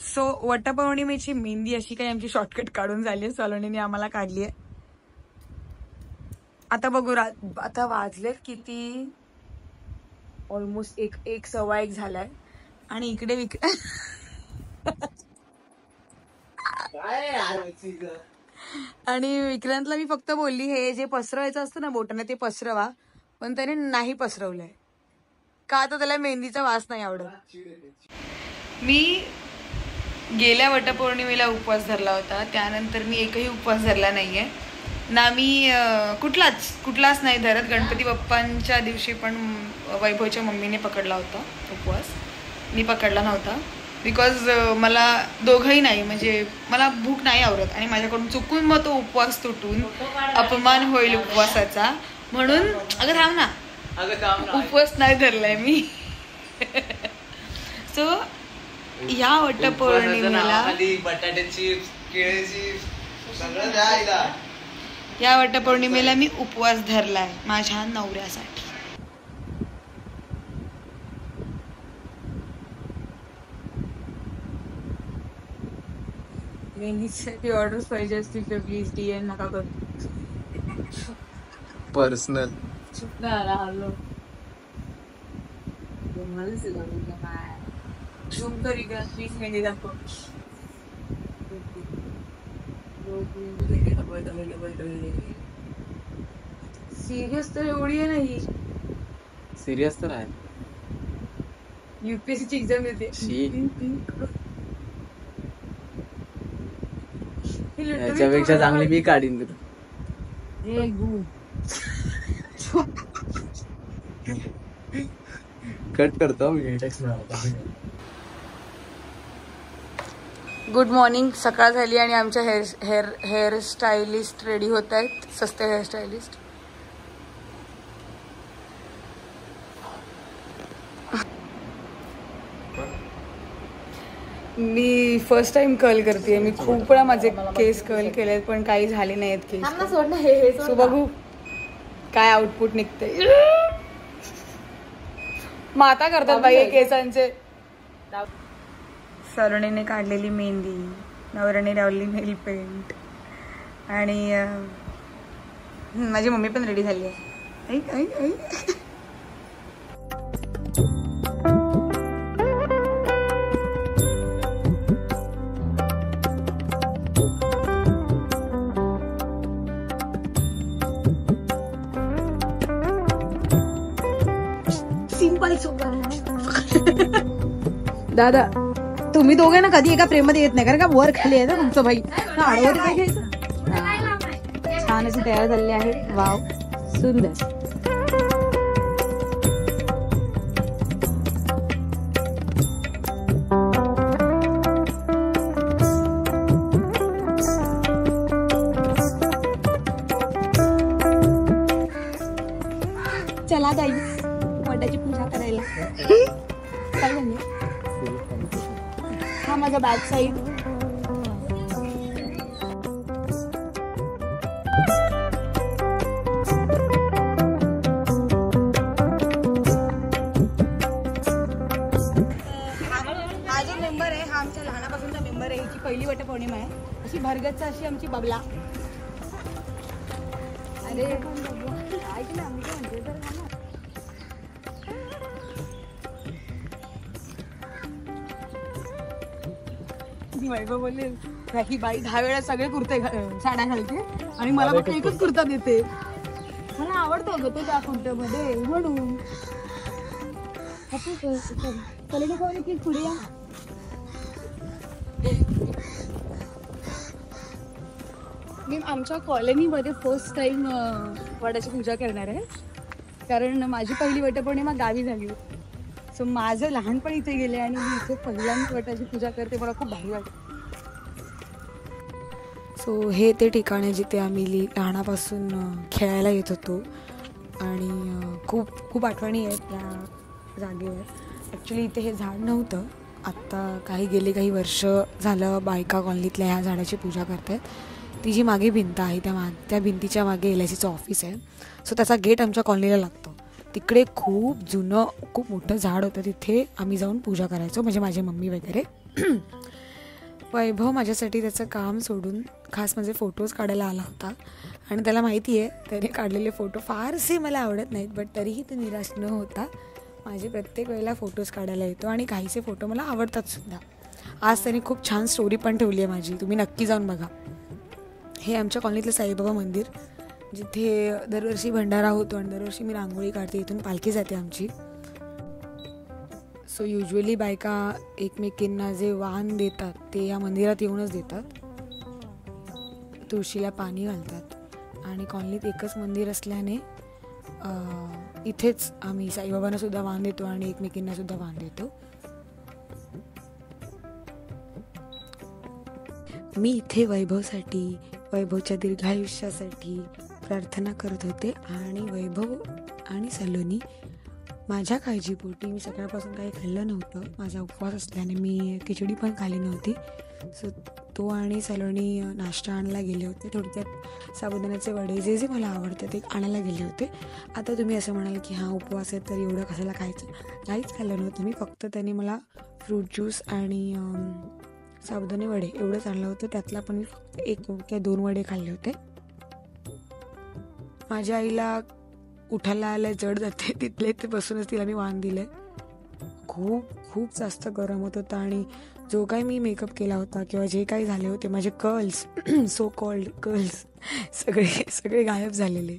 So वटपौर्णिमेची mehndi अशी काही आमची शॉर्टकट काढून झाली आहे, सलोनीने आम्हाला काढली आहे. आता बघू आता वाजलेत किती, ऑलमोस्ट एक 1:15 झालाय. आणि इकडे आणि विक्रांतला मी फक्त बोलली हे जे पसरवायचं असतं ना बोटाने ते पसरवा, पण त्याने नाही पसरवलंय का, तर त्याला मेहंदीचा वास नाही आवडत. मी गेल्या वटपौर्णिमेला उपवास धरला होता, त्यानंतर मी एकही उपवास धरला नाहीये ना. मी कुठलाच नाही धरत. गणपती बाप्पांच्या दिवशी पण वैभवच्या मम्मीने पकडला होता उपवास, मी पकडला नव्हता. बिकॉज मला दोघंही नाही, म्हणजे मला भूक नाही आवडत आणि माझ्याकडून चुकून मग तो उपवास तुटून अपमान होईल उपवासाचा, म्हणून अगं थांब ना, उपवास नाही धरलाय मी. सो या वटपौर्णिमेला या वटपौर्णिमेला मी उपवास धरलाय माझ्या नवऱ्यासाठी. मेहंदीसाठी ऑर्डर्स पाहिजे असतील तर प्लीज DM नका करू. पर्सनल झूम करी का प्लीज, मेहंदी दाखव. सिरियस तर एवढी आहे नाही. सिरियस तर आहे. UPSC ची एक्झाम देते. याच्यापेक्षा चांगली मी काढीन तुला. कट करतो मी. Good morning. सकाळ झाली आणि आमच्या हेअर स्टायलिस्ट रेडी होत आहेत, सस्ते हेअर स्टायलिस्ट. मी फर्स्ट टाइम कर्ल करते. मी खूप वेळा माझे केस कर्ल केले पण काही झाले नाहीत केस. सो बघू काय आउटपुट निघते. माता करतात बाई केसांचे. सलोनीने काढलेली मेहंदी, नवऱ्याने लावली नेल पेंट आणि माझी मम्मी पण रेडी झाली आहे. सिंपल दादा तुम्ही दोघे ना कधी एका प्रेमात येत नाही, कारण का वर खाली आहे ना तुमचं भाई. आडवर काय घ्यायचं. छान अशी तयार झालेली आहे. वाव सुंदर. चला गाईस वडाची पूजा करायला. काय झालं हा माझा बॅक साईड. हा जो मेंबर आहे हा आमच्या लहानापासूनचा मेंबर आहे. हिची पहिली वटपौर्णिमा आहे. अशी भरगतचा अशी आमची बबला. अरे ऐक ना आम्ही काय म्हणते तर वैभव बोलले ही बाई 10 वेळा सगळे कुर्ते साड्या घालते आणि मला फक्त एकच कुर्ता देते. मला आवडतो ग तो त्या कुर्त्यामध्ये म्हणून. की पुढे मी आमच्या कॉलनीमध्ये फर्स्ट टाइम वडाची पूजा करणार आहे, कारण माझी पहिली वटपौर्णिमा गावी झाली. सो माझं लहानपण इथे गेले आणि मी इथे पहिल्यांदा वटाची पूजा करते. मला खूप भारी वाटतं. सो हे ते ठिकाण आहे जिथे आम्ही लहानापासून खेळायला येत होतो आणि खूप खूप आठवणी आहेत त्या जागेवर. ॲक्च्युली इथे हे झाड नव्हतं. आत्ता काही वर्ष झालं बायका कॉलनीतल्या ह्या झाडाची पूजा करत आहेत. ती जी मागे भिंत आहे त्या भिंतीच्या मागे LICचं ऑफिस आहे. सो त्याचा गेट आमच्या कॉलनीला लागतो. तिकडे खूप जुनं खूप मोठं झाड होतं. तिथे आम्ही जाऊन पूजा करायचो, म्हणजे माझी मम्मी वगैरे. वैभव माझ्यासाठी त्याचं काम सोडून खास म्हणजे फोटोज काढायला आला होता आणि त्याला माहिती आहे त्याने काढलेले फोटो फारसे मला आवडत नाहीत, बट तरीही तो निराश न होता माझे प्रत्येक वेळेला फोटोज काढायला येतो आणि काहीसे फोटो मला आवडतात सुद्धा. आज त्याने खूप छान स्टोरी पण ठेवली आहे माझी, तुम्ही नक्की जाऊन बघा. हे आमच्या कॉलनीतलं साईबाबा मंदिर, जिथे दरवर्षी भंडारा होतो आणि दरवर्षी मी रांगोळी काढते, इथून पालखी जाते आमची. सो युजली बायका एकमेकींना जे वाण देतात ते या मंदिरात येऊनच देतात. तुळशीला पाणी घालतात आणि कॉलनीत एकच मंदिर असल्याने इथेच आम्ही साईबाबांना सुद्धा वाण देतो आणि एकमेकींना सुद्धा वाण देतो. मी इथे वैभवसाठी, वैभवच्या दीर्घायुष्यासाठी प्रार्थना करत होते आणि वैभव आणि सलोनी माझ्या काळजीपोटी, मी सकाळपासून काही खाल्लं नव्हतं, माझा उपवास असल्याने मी खिचडी पण खाल्ली नव्हती. सो तो आणि सलोनी नाश्ता आणायला गेले होते. थोडक्यात साबुदाण्याचे वडे जे जे मला आवडतं ते आणायला गेले होते. आता तुम्ही असं म्हणाल की हां उपवास आहे तर एवढं कशाला खायचं, काहीच खाल्लं नव्हतं मी, फक्त त्यांनी मला फ्रूट ज्यूस आणि साबुदाणे वडे एवढंच आणलं होतं. त्यातला पण मी फक्त 1 किंवा 2 वडे खाल्ले होते. माझ्या आईला उठायला आलं जड जाते, तिथले ते बसूनच तिला मी वाण दिलं. खूप जास्त गरम होत होता आणि जो काही मी मेकअप केला होता किंवा जे काही झाले होते माझे कर्ल्स, सो कॉल्ड कर्ल्स, सगळे गायब झालेले.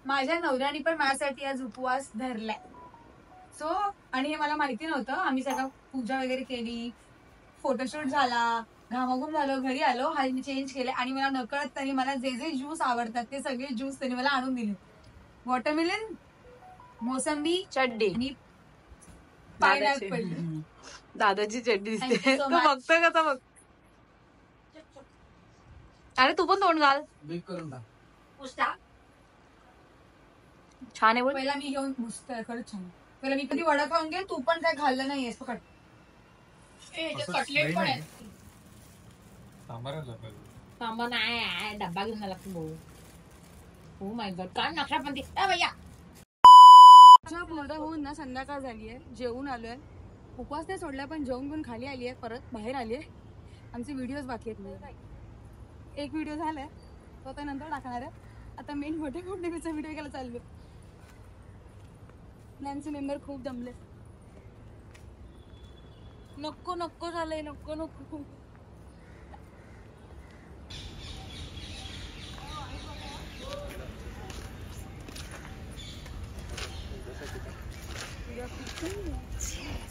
माझ्या नवऱ्याने पण माझ्यासाठी आज उपवास धरलाय. सो आणि हे मला माहिती नव्हतं. आम्ही सगळं पूजा वगैरे केली, फोटोशूट झाला, घामाघूम झालो, घरी आलो, हालमी चेंज केले आणि मला नकळत त्यांनी मला जे जे ज्यूस आवडतात ते सगळे ज्यूस त्यांनी मला आणून दिले. वॉटरमेलन, मोसंबी, चड्डी आणि पायनॅपल. दादाची चड्डी दिसते. तू बघतोय का? बघ. अरे तू पण तोंड घाल. छान आहे. पहिला मी घेऊन पुसतोय, खरंच छान. पहिला मी कधी वडा खाऊन घे, तू पण काय खाल्लं नाहीयेस. पकड. कटलेट पण आहे. सांबार नाही, डब्बा घेऊन आला तू. ओ माय गॉड, काय नक्षापंती भैया. होऊन ना संध्याकाळ झाली आहे, जेवून आलोय. उपवास नाही सोडला पण जेवून घेऊन खाली आली आहे, परत बाहेर आली आहे. आमचे व्हिडिओज बाकी आहेत. एक व्हिडिओ झालाय तो आता नंतर टाकणार आहे. आता मेन मोठे व्हिडिओ घ्यायला चाललो. नॅन्सी मेंबर खूप दमले. नको नको झालंय, नको नको.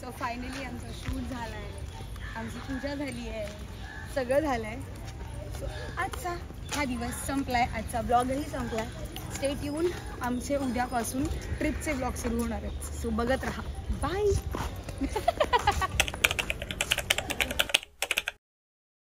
सो फायनली आमचा शूट झालाय, आमची पूजा झाली आहे, सगळं झालंय. सो आजचा हा दिवस संपलाय, आजचा ब्लॉगही संपलाय. स्टे ट्यून, आमचे उद्यापासून ट्रिपचे ब्लॉग सुरू होणार आहेत. सो बघत राहा. बाय.